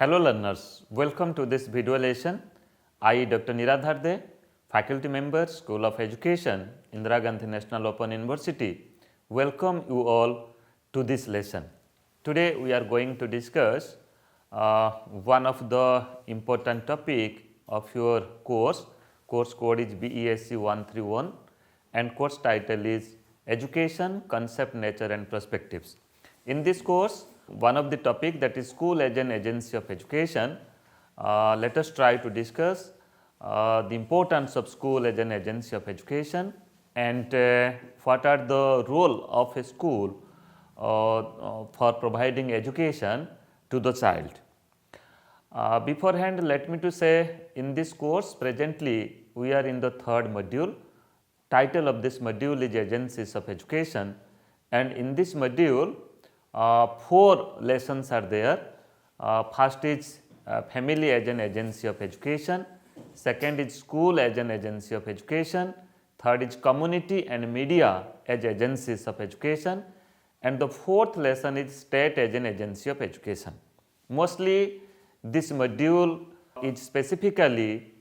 Hello learners, welcome to this video lesson. I, Dr. Niradhar, faculty member, School of Education, Indira Gandhi National Open University, welcome you all to this lesson. Today we are going to discuss one of the important topic of your course. Course code is BESC 131 and course title is Education, Concept, Nature and Perspectives. In this course, one of the topic that is school as an agency of education. Let us try to discuss the importance of school as an agency of education and what are the role of a school for providing education to the child. Beforehand, let me to say in this course presently we are in the third module. Title of this module is Agencies of Education, and in this module 4 lessons are there. First is family as an agency of education, second is school as an agency of education, third is community and media as agencies of education, and the fourth lesson is state as an agency of education. Mostly this module is specifically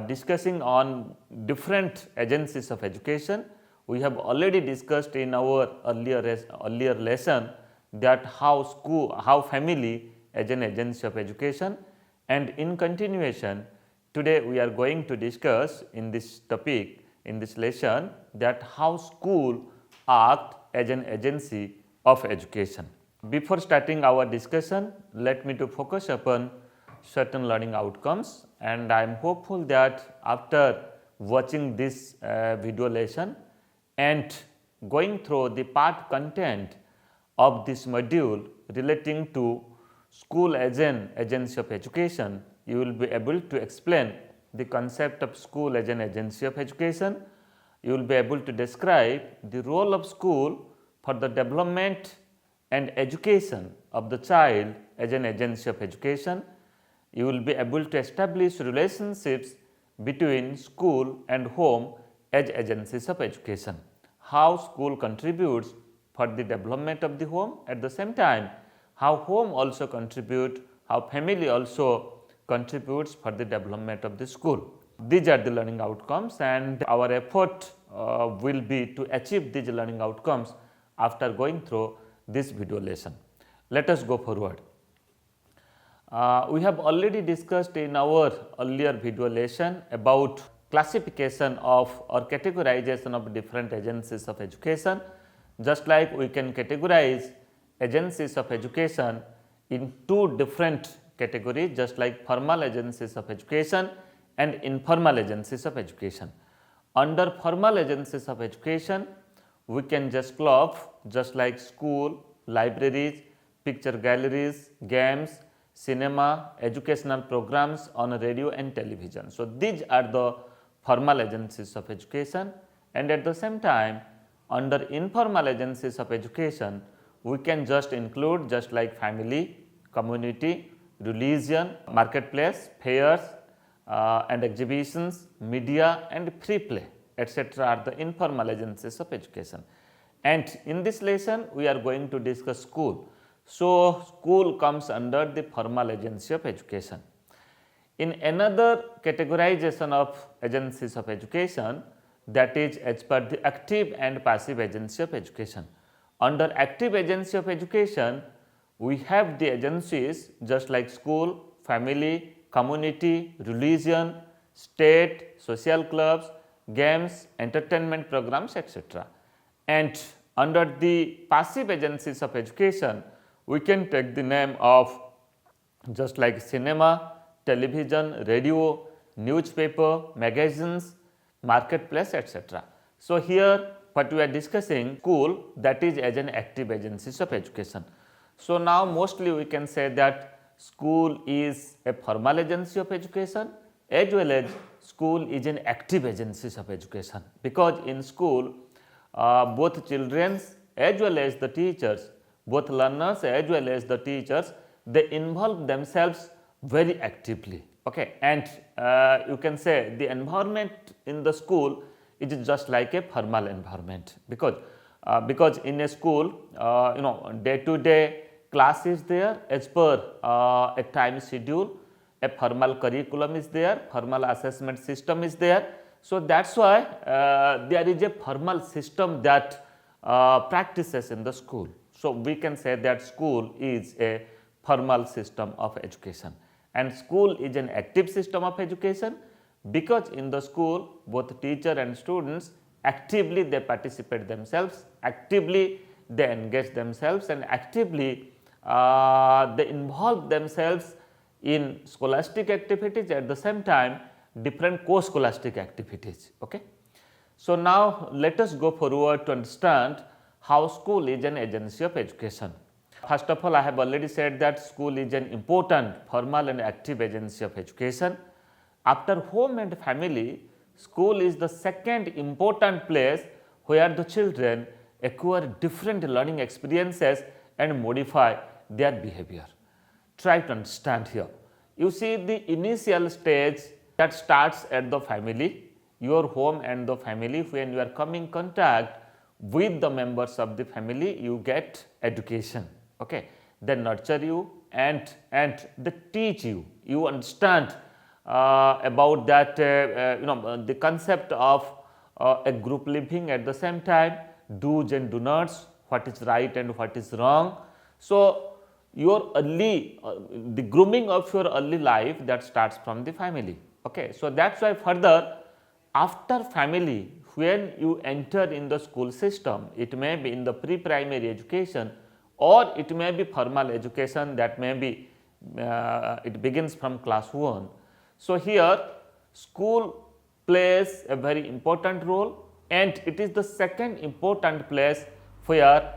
discussing on different agencies of education. We have already discussed in our earlier lesson that how family as an agency of education, and in continuation today we are going to discuss in this topic, in this lesson, that how school act as an agency of education. Before starting our discussion, let me to focus upon certain learning outcomes, and I am hopeful that after watching this video lesson and going through the part content of this module relating to school as an agency of education, you will be able to explain the concept of school as an agency of education. You will be able to describe the role of school for the development and education of the child as an agency of education. You will be able to establish relationships between school and home as agencies of education. How school contributes for the development of the home, at the same time how home also contribute, how family also contributes for the development of the school. These are the learning outcomes, and our effort will be to achieve these learning outcomes after going through this video lesson. Let us go forward. We have already discussed in our earlier video lesson about classification of or categorization of different agencies of education. Just like we can categorize agencies of education in 2 different categories, just like formal agencies of education and informal agencies of education. Under formal agencies of education, we can just club just like school, libraries, picture galleries, games, cinema, educational programs on radio and television. So, these are the formal agencies of education, and at the same time under informal agencies of education, we can just include just like family, community, religion, marketplace, fairs and exhibitions, media and free play, etc. are the informal agencies of education. And in this lesson we are going to discuss school. So, school comes under the formal agency of education. In another categorization of agencies of education, that is as per the active and passive agency of education. Under active agency of education, we have the agencies just like school, family, community, religion, state, social clubs, games, entertainment programs, etc. And under the passive agencies of education, we can take the name of just like cinema, television, radio, newspaper, magazines, marketplace, etc. So, here what we are discussing school, that is as an active agencies of education. So, now mostly we can say that school is a formal agency of education as well as school is an active agencies of education, because in school both children as well as the teachers, both learners as well as the teachers, they involve themselves very actively. Okay. And you can say the environment in the school is just like a formal environment, because in a school day to day class is there as per a time schedule, a formal curriculum is there, formal assessment system is there. So, that is why there is a formal system that practices in the school. So, we can say that school is a formal system of education, and school is an active system of education, because in the school both teacher and students actively they participate themselves, actively they engage themselves, and actively they involve themselves in scholastic activities, at the same time different co-scholastic activities. Okay. So, now let us go forward to understand how school is an agency of education. First of all, I have already said that school is an important formal and active agency of education. After home and family, school is the second important place where the children acquire different learning experiences and modify their behavior. Try to understand here. You see, the initial stage that starts at the family, your home and the family. When you are coming in contact with the members of the family, you get education. Okay. They nurture you and they teach you. You understand about that the concept of a group living, at the same time do's and do nots, what is right and what is wrong. So, your early the grooming of your early life, that starts from the family. Okay. So, that is why further after family, when you enter in the school system, it may be in the pre-primary education or it may be formal education, that may be it begins from class 1. So, here school plays a very important role, and it is the second important place where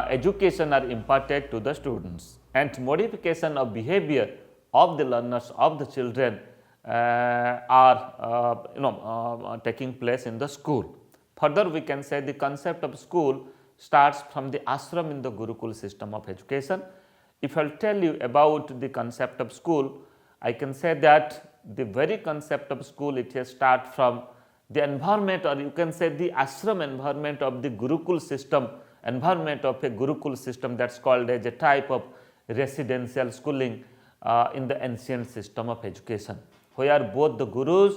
education are imparted to the students, and modification of behavior of the learners, of the children are taking place in the school. Further, we can say the concept of school starts from the ashram in the gurukul system of education. If I will tell you about the concept of school, I can say that the very concept of school, it has start from the environment, or you can say the ashram environment of the gurukul system, environment of a gurukul system, that is called as a type of residential schooling in the ancient system of education, where both the gurus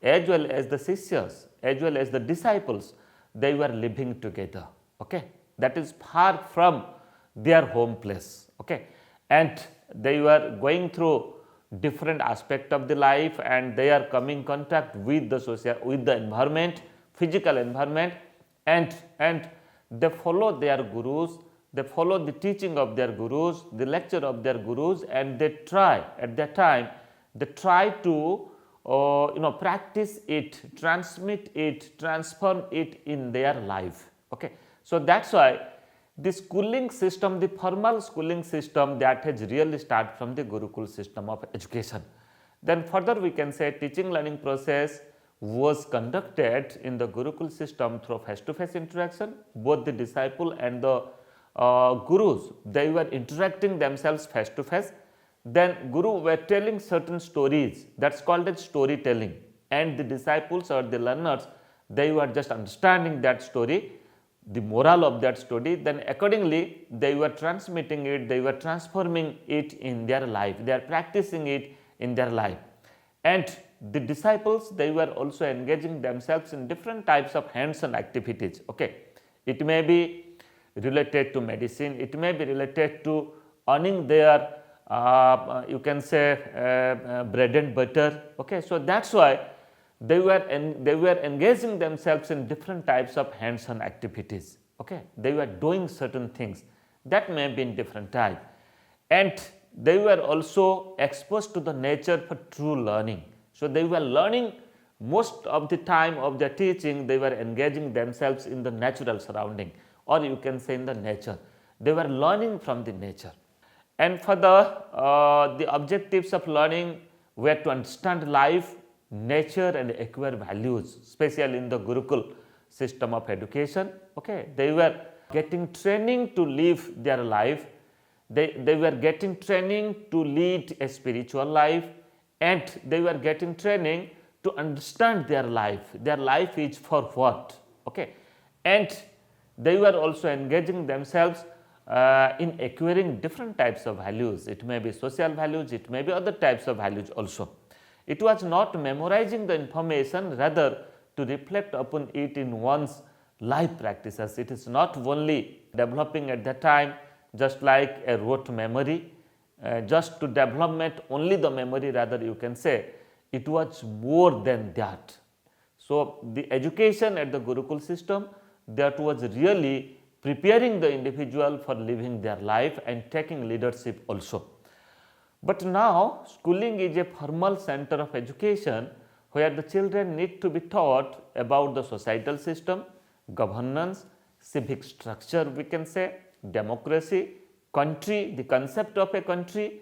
as well as the sishyas as well as the disciples, they were living together. Okay. That is far from their home place. Okay. And they were going through different aspect of the life, and they are coming in contact with the social, with the environment, physical environment, and they follow their gurus, they follow the teaching of their gurus, the lecture of their gurus, and they try at that time, they try to practice it, transmit it, transform it in their life. Okay. So, that is why the schooling system, the formal schooling system, that has really started from the gurukul system of education. Then further we can say teaching learning process was conducted in the gurukul system through face to face interaction. Both the disciple and the gurus, they were interacting themselves face to face. Then guru were telling certain stories, that is called as storytelling, and the disciples or the learners, they were just understanding that story, the moral of that story. Then accordingly they were transmitting it, they were transforming it in their life, they are practicing it in their life. And the disciples, they were also engaging themselves in different types of hands-on activities. Okay. It may be related to medicine, it may be related to earning their you can say bread and butter. Okay. So, that is why they were engaging themselves in different types of hands-on activities. Okay. They were doing certain things that may be in different type, and they were also exposed to the nature for true learning. So, they were learning most of the time of their teaching, they were engaging themselves in the natural surrounding, or you can say in the nature. They were learning from the nature. And for the objectives of learning were to understand life, nature, and acquire values, especially in the gurukul system of education. Okay. They were getting training to live their life, they were getting training to lead a spiritual life, and they were getting training to understand their life is for what. Okay. And they were also engaging themselves in acquiring different types of values. It may be social values, it may be other types of values also. It was not memorizing the information, rather to reflect upon it in one's life practices. It is not only developing at that time just like a rote memory, just to development only the memory, rather you can say it was more than that. So, the education at the Gurukul system, that was really preparing the individual for living their life and taking leadership also. But now schooling is a formal center of education where the children need to be taught about the societal system, governance, civic structure, we can say, democracy, country, the concept of a country,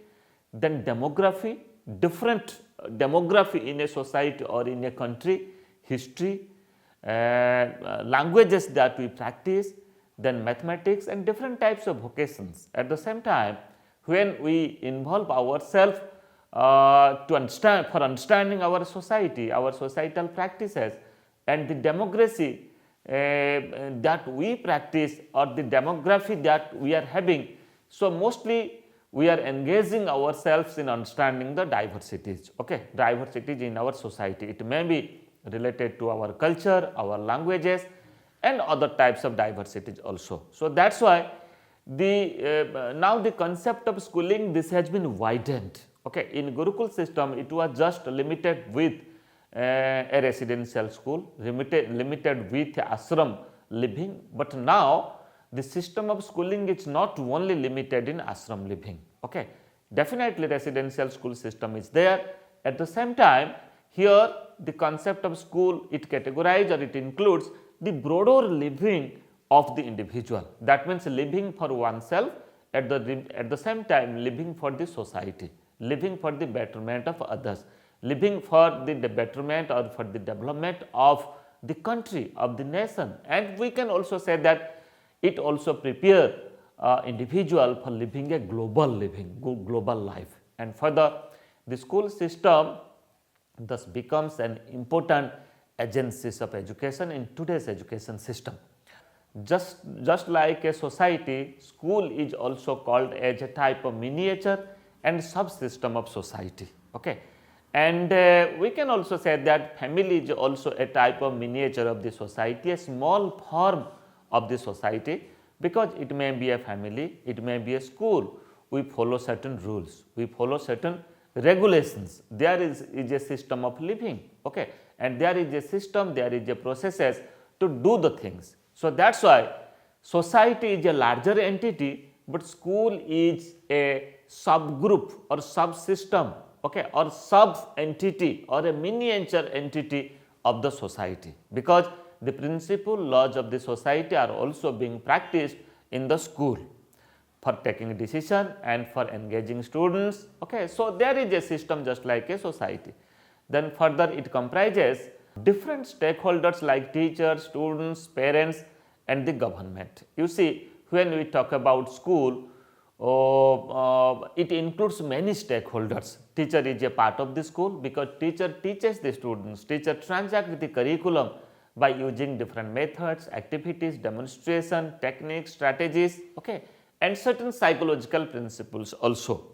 then demography, different demography in a society or in a country, history, languages that we practice, then mathematics and different types of vocations. At the same time, when we involve ourselves to understand, for understanding our society, our societal practices and the democracy that we practice or the demography that we are having. So, mostly we are engaging ourselves in understanding the diversities, diversities in our society. It may be related to our culture, our languages and other types of diversities also. So, that is why the now the concept of schooling, this has been widened. In Gurukul system, it was just limited with a residential school, limited with ashram living, but now the system of schooling is not only limited in ashram living. Definitely residential school system is there. At the same time, here the concept of school, it categorizes or it includes the broader living of the individual. That means living for oneself, at the same time living for the society, living for the betterment of others, living for the betterment or for the development of the country, of the nation. And we can also say that it also prepare individual for living a global life. And further, the school system thus becomes an important agencies of education in today's education system. Just like a society, school is also called as a type of miniature and subsystem of society. And we can also say that family is also a type of miniature of the society, a small form of the society, because it may be a family, it may be a school. We follow certain rules, we follow certain regulations. There is a system of living, and there is a system, there is a processes to do the things. So, that is why society is a larger entity, but school is a subgroup or subsystem, or sub entity or a miniature entity of the society, because the principle laws of the society are also being practiced in the school for taking decision and for engaging students. So, there is a system just like a society. Then further it comprises different stakeholders like teachers, students, parents and the government. You see, when we talk about school, it includes many stakeholders. Teacher is a part of the school because teacher teaches the students, teacher transacts the curriculum by using different methods, activities, demonstration, techniques, strategies, and certain psychological principles also.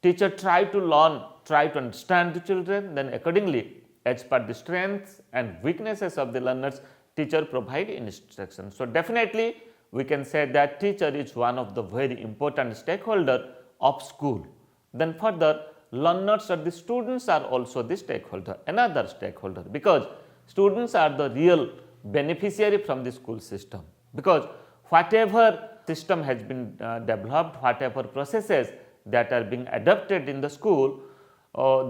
Teacher try to learn, try to understand the children, then accordingly as per the strengths and weaknesses of the learners, teacher provide instruction. So, definitely we can say that teacher is one of the very important stakeholder of school. Then further, learners or the students are also the stakeholder, another stakeholder, because students are the real beneficiary from the school system, because whatever system has been developed, whatever processes that are being adopted in the school,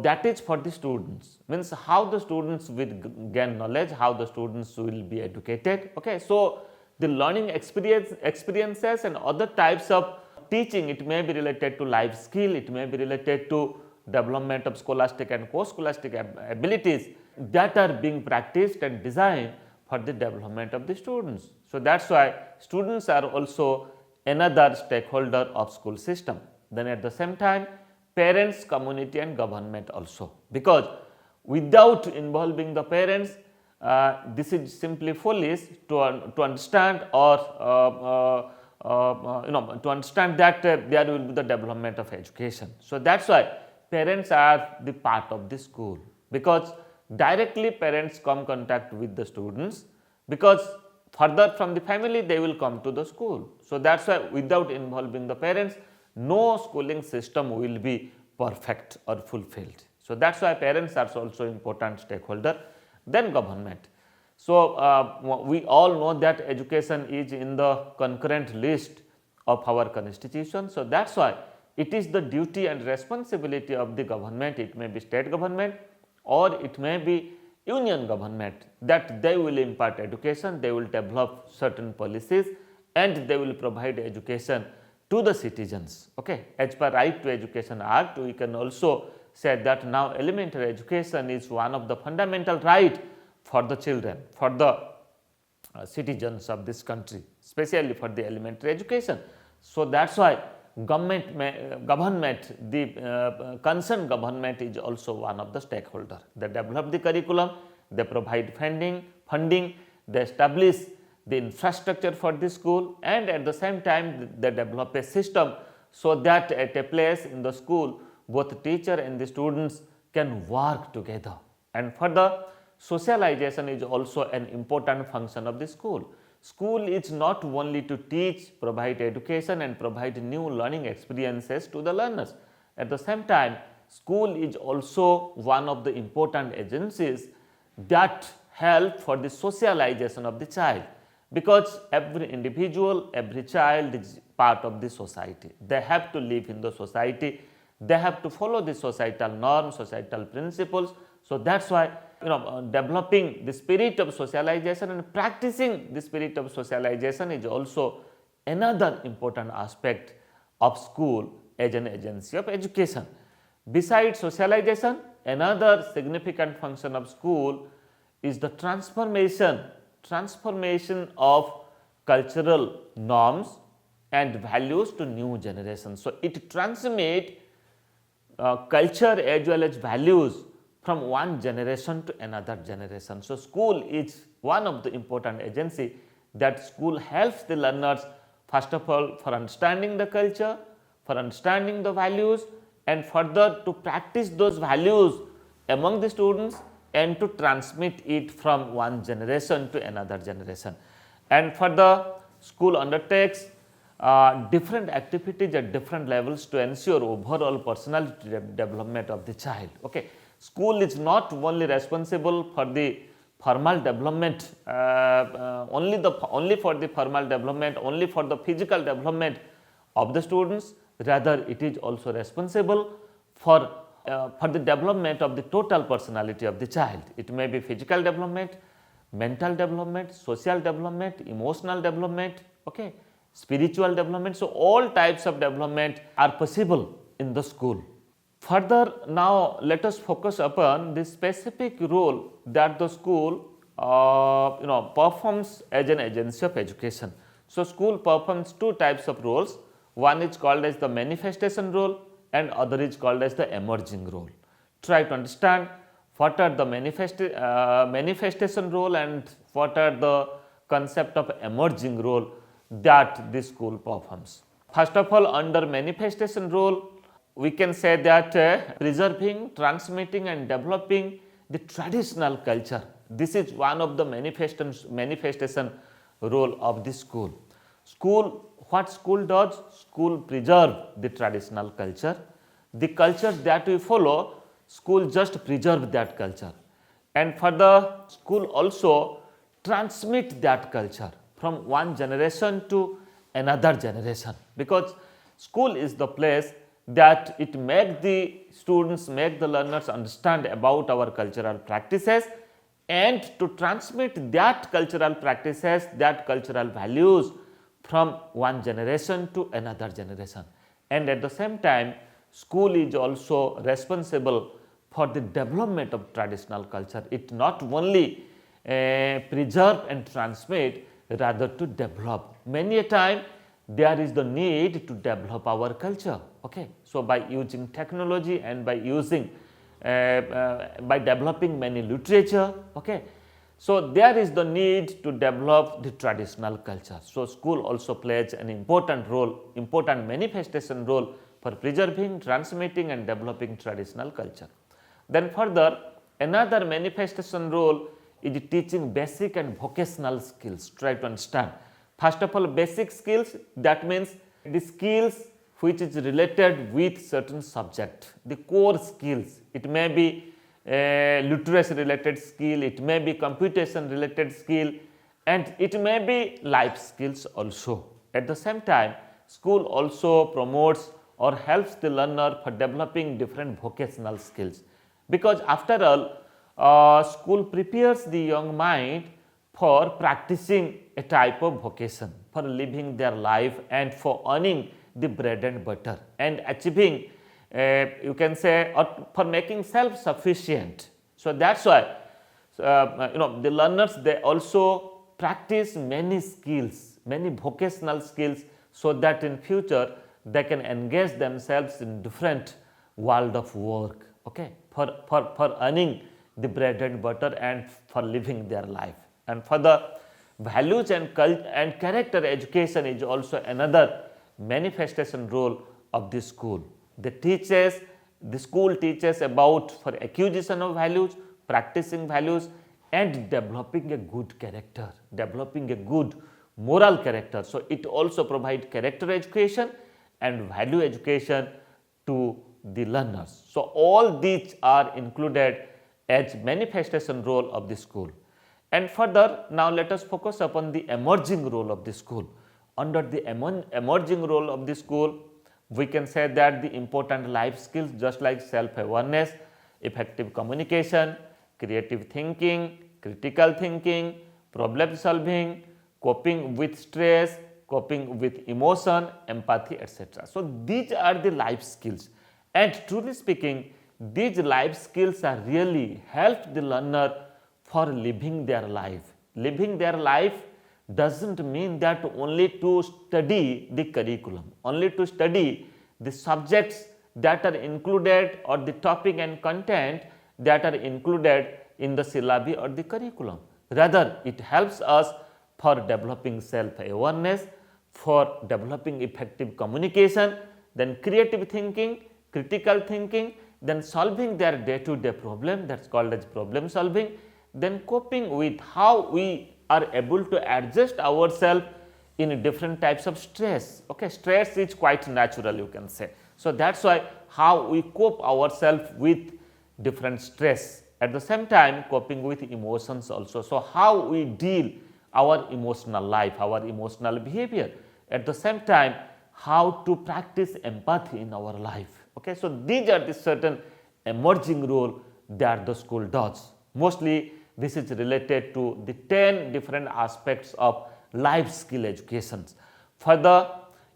that is for the students, means how the students will gain knowledge, how the students will be educated. So, the learning experiences and other types of teaching, it may be related to life skill, it may be related to development of scholastic and co-scholastic abilities that are being practiced and designed for the development of the students. So, that is why students are also another stakeholder of school system. Then at the same time, parents, community and government also, because without involving the parents, this is simply foolish to understand or to understand that there will be the development of education. So that's why parents are the part of the school, because directly parents come contact with the students, because further from the family they will come to the school. So that's why without involving the parents, no schooling system will be perfect or fulfilled. So that's why parents are also important stakeholder than government. So we all know that education is in the concurrent list of our constitution. So that's why it is the duty and responsibility of the government, it may be state government or it may be union government, that they will impart education, they will develop certain policies and they will provide education to the citizens. Okay. As per Right to Education Act, we can also say that now elementary education is one of the fundamental right for the children, for the citizens of this country, especially for the elementary education. So that's why government, the concerned government is also one of the stakeholder. They develop the curriculum, they provide funding, they establish the infrastructure for the school, and at the same time they develop a system so that at a place in the school both teacher and the students can work together. And further, socialization is also an important function of the school. School is not only to teach, provide education and provide new learning experiences to the learners. At the same time, school is also one of the important agencies that help for the socialization of the child, because every individual, every child is part of the society. They have to live in the society, they have to follow the societal norms, societal principles. So that's why developing the spirit of socialization and practicing the spirit of socialization is also another important aspect of school as an agency of education. Besides socialization, another significant function of school is the transformation of cultural norms and values to new generations. So it transmits culture as well as values from one generation to another generation. So school is one of the important agency that school helps the learners, first of all, for understanding the culture, for understanding the values, and further to practice those values among the students and to transmit it from one generation to another generation. And further, school undertakes different activities at different levels to ensure overall personality development of the child. Okay. School is not only responsible for the formal development, only for the formal development, only for the physical development of the students, rather it is also responsible for the development of the total personality of the child. It may be physical development, mental development, social development, emotional development, okay, spiritual development. So all types of development are possible in the school. Further, now let us focus upon the specific role that the school performs as an agency of education. So school performs two types of roles. One is called as the manifestation role and other is called as the emerging role. Try to understand what are the manifestation role and what are the concept of emerging role that the school performs. First of all, under manifestation role, we can say that preserving, transmitting and developing the traditional culture. This is one of the manifestation role of the school. What school does? School preserve the traditional culture. The culture that we follow, school just preserve that culture. And further, school also transmit that culture from one generation to another generation, because school is the place that it make the students, make the learners understand about our cultural practices and to transmit that cultural practices, that cultural values from one generation to another generation. And at the same time, school is also responsible for the development of traditional culture. It not only preserve and transmit, rather to develop. Many a time there is the need to develop our culture. Okay. So by using technology and by using by developing many literature, okay, So, there is the need to develop the traditional culture. So, school also plays an important role, important manifestation role for preserving, transmitting and developing traditional culture. Then further, another manifestation role is teaching basic and vocational skills. Try to understand. First of all, basic skills, that means the skills which is related with certain subject, the core skills. It may be literacy related skill, it may be computation related skill, and it may be life skills also. At the same time, school also promotes or helps the learner for developing different vocational skills, because after all, school prepares the young mind for practicing a type of vocation, for living their life and for earning the bread and butter and achieving, you can say, or for making self sufficient. So, that is why the learners, they also practice many skills, many vocational skills, so that in future they can engage themselves in different world of work, okay, for earning the bread and butter and for living their life. And for the values and character education is also another manifestation role of the school. The school teaches about for acquisition of values, practicing values and developing a good character, developing a good moral character. So, it also provides character education and value education to the learners. So, all these are included as manifestation role of the school. And further, now let us focus upon the emerging role of the school. Under the emerging role of the school, we can say that the important life skills just like self-awareness, effective communication, creative thinking, critical thinking, problem solving, coping with stress, coping with emotion, empathy, etc. So, these are the life skills, and truly speaking, these life skills are really help the learner for living their life. Living their life does not mean that only to study the curriculum, only to study the subjects that are included or the topic and content that are included in the syllabi or the curriculum. Rather, it helps us for developing self-awareness, for developing effective communication, then creative thinking, critical thinking, then solving their day-to-day problem, that is called as problem solving, then coping with how we are able to adjust ourselves in different types of stress. Okay, stress is quite natural, you can say. So, that is why how we cope ourselves with different stress. At the same time, coping with emotions also. So, how we deal our emotional life, our emotional behavior. At the same time, how to practice empathy in our life. Okay, so these are the certain emerging role that the school does. Mostly this is related to the 10 different aspects of life skill educations. Further,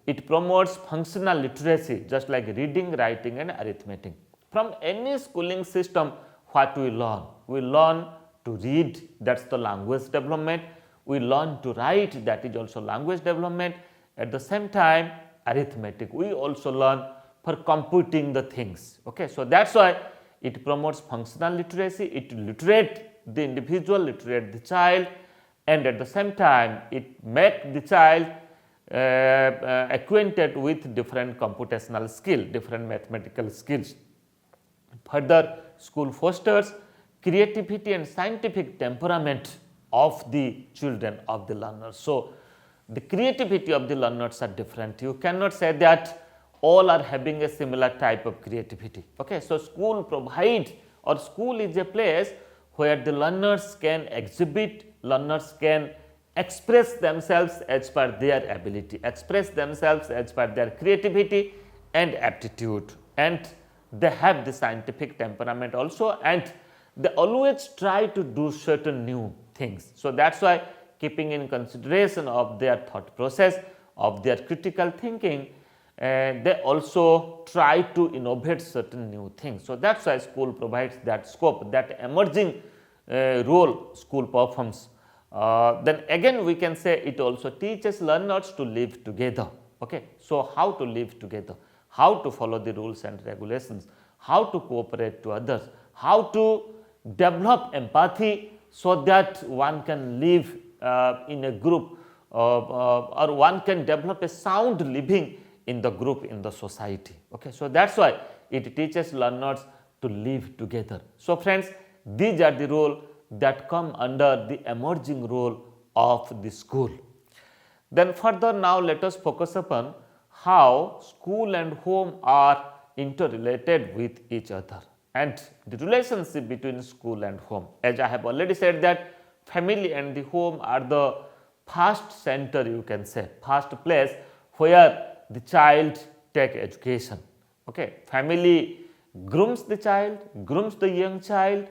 it promotes functional literacy just like reading, writing and arithmetic. From any schooling system, what we learn? We learn to read, that is the language development. We learn to write, that is also language development. At the same time, arithmetic, we also learn for computing the things. Okay, so that is why it promotes functional literacy, it literate the individual, literate the child, and at the same time it make the child acquainted with different computational skill, different mathematical skills. Further, school fosters creativity and scientific temperament of the children, of the learners. So, the creativity of the learners are different. You cannot say that all are having a similar type of creativity. Okay, so school provide, or school is a place where the learners can exhibit, learners can express themselves as per their ability, express themselves as per their creativity and aptitude, and they have the scientific temperament also, and they always try to do certain new things. So, that is why keeping in consideration of their thought process, of their critical thinking, they also try to innovate certain new things. So, that is why school provides that scope, that emerging role school performs. Then again we can say it also teaches learners to live together. Okay. So, how to live together, how to follow the rules and regulations, how to cooperate to others, how to develop empathy so that one can live in a group or one can develop a sound living in the group, in the society. Okay. So, that is why it teaches learners to live together. So, friends, these are the roles that come under the emerging role of the school. Then further, now let us focus upon how school and home are interrelated with each other and the relationship between school and home. As I have already said that family and the home are the first center, you can say, first place where the child take education. Okay. Family grooms the child, grooms the young child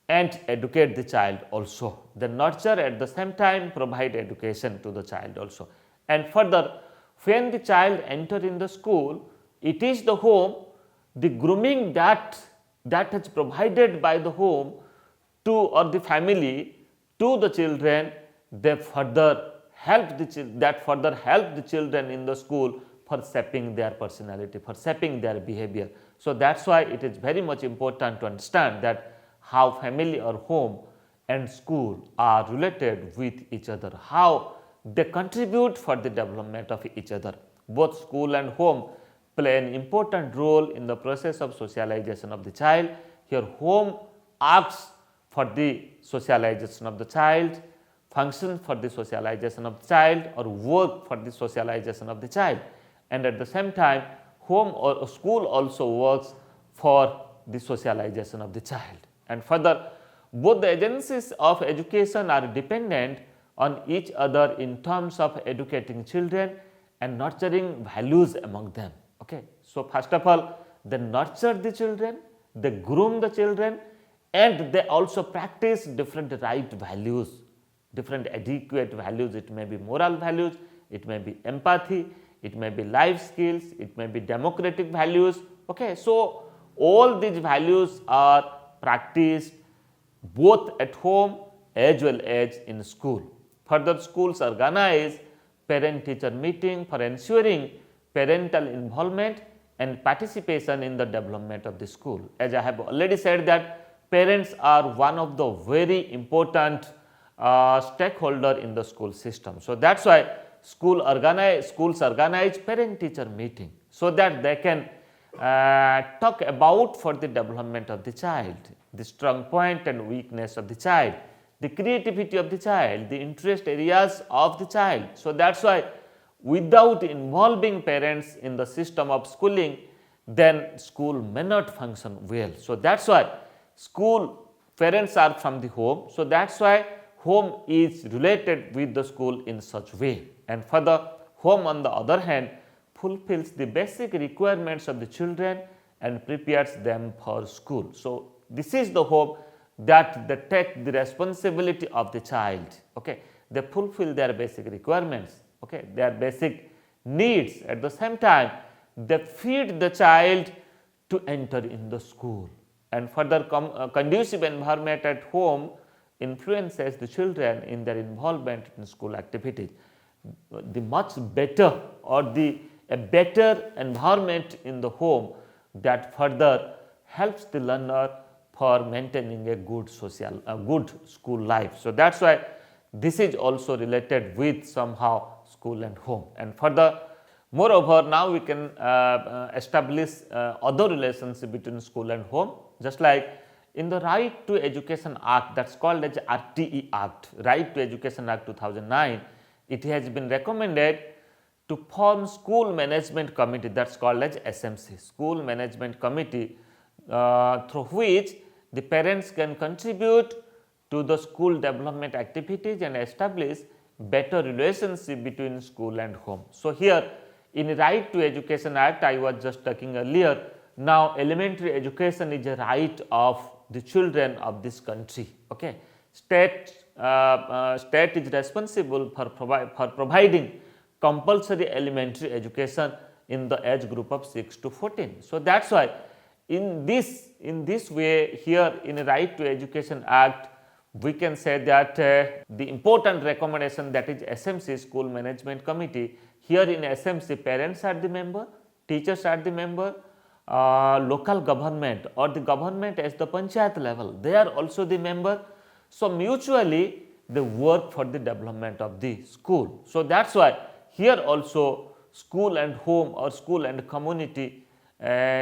and educate the child also. They nurture at the same time provide education to the child also. And further, when the child enter in the school, it is the home, the grooming that is provided by the home to or the family to the children, they further help the children in the school for shaping their personality, for shaping their behavior. So, that is why it is very much important to understand that how family or home and school are related with each other, how they contribute for the development of each other. Both school and home play an important role in the process of socialization of the child. Here home acts for the socialization of the child, functions for the socialization of the child or work for the socialization of the child, and at the same time home or school also works for the socialization of the child. And further, both the agencies of education are dependent on each other in terms of educating children and nurturing values among them. Okay. So, first of all, they nurture the children, they groom the children and they also practice different right values, different adequate values. It may be moral values, it may be empathy, it may be life skills, it may be democratic values. Okay. So, all these values are practiced both at home as well as in school. Further, schools organize parent-teacher meeting for ensuring parental involvement and participation in the development of the school. As I have already said that parents are one of the very important stakeholder in the school system. So, that is why schools organize parent-teacher meeting so that they can talk about for the development of the child, the strong point and weakness of the child, the creativity of the child, the interest areas of the child. So, that is why without involving parents in the system of schooling, then school may not function well. So, that is why school parents are from the home. So, that is why home is related with the school in such way. And further, home on the other hand fulfills the basic requirements of the children and prepares them for school. So, this is the home that they take the responsibility of the child. Okay. They fulfill their basic requirements, okay, their basic needs. At the same time, they feed the child to enter in the school. And further, conducive environment at home influences the children in their involvement in school activities. The much better or a better environment in the home that further helps the learner for maintaining a good school life. So, that is why this is also related with somehow school and home. And further, moreover, now we can establish other relationship between school and home, just like in the Right to Education Act, that is called as RTE Act, Right to Education Act 2009, it has been recommended to form school management committee, that is called as SMC, school management committee, through which the parents can contribute to the school development activities and establish better relationship between school and home. So, here in Right to Education Act, I was just talking earlier, now elementary education is a right of the children of this country. Okay. State is responsible for providing compulsory elementary education in the age group of 6 to 14. So, that is why in this way here in Right to Education Act, we can say that the important recommendation, that is SMC, School Management Committee, here in SMC parents are the member, teachers are the member, local government or the government as the panchayat level, they are also the member. So, mutually they work for the development of the school. So, that is why here also school and home or school and community,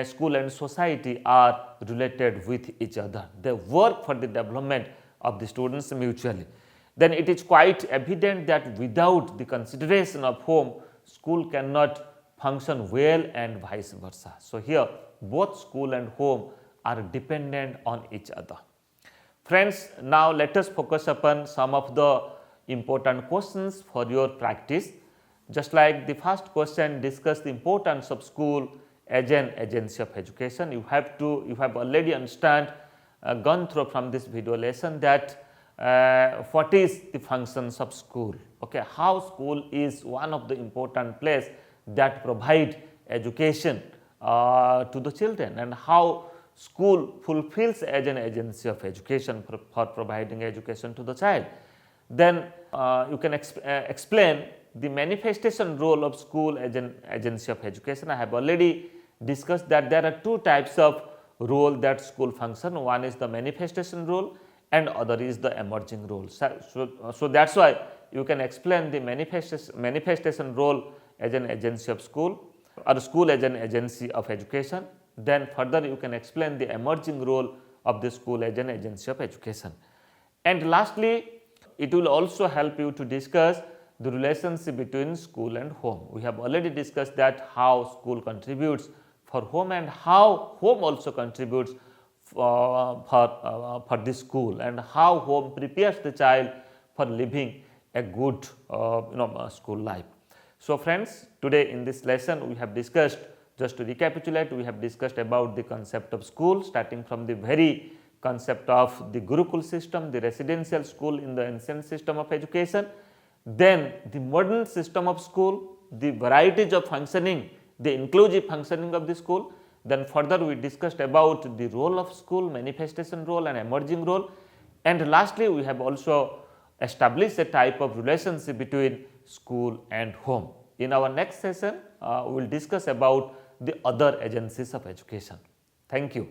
school and society are related with each other. They work for the development of the students mutually. Then it is quite evident that without the consideration of home, school cannot function well and vice versa. So, here both school and home are dependent on each other. Friends, now let us focus upon some of the important questions for your practice. Just like the first question discuss the importance of school as an agency of education, you have already gone through from this video lesson that what is the functions of school, okay, how school is one of the important place that provide education to the children, and how school fulfills as an agency of education for providing education to the child. Then you can explain the manifestation role of school as an agency of education. I have already discussed that there are two types of role that school function. One is the manifestation role and other is the emerging role. So that is why you can explain the manifestation role as an agency of school, or school as an agency of education. Then further you can explain the emerging role of the school as an agency of education. And lastly, it will also help you to discuss the relationship between school and home. We have already discussed that how school contributes for home and how home also contributes for the school, and how home prepares the child for living a good school life. So, friends, today in this lesson we have discussed, just to recapitulate, we have discussed about the concept of school, starting from the very concept of the gurukul system, the residential school in the ancient system of education, then the modern system of school, the varieties of functioning, the inclusive functioning of the school. Then further we discussed about the role of school, manifestation role and emerging role, and lastly we have also established a type of relationship between school and home. In our next session, we will discuss about the other agencies of education. Thank you.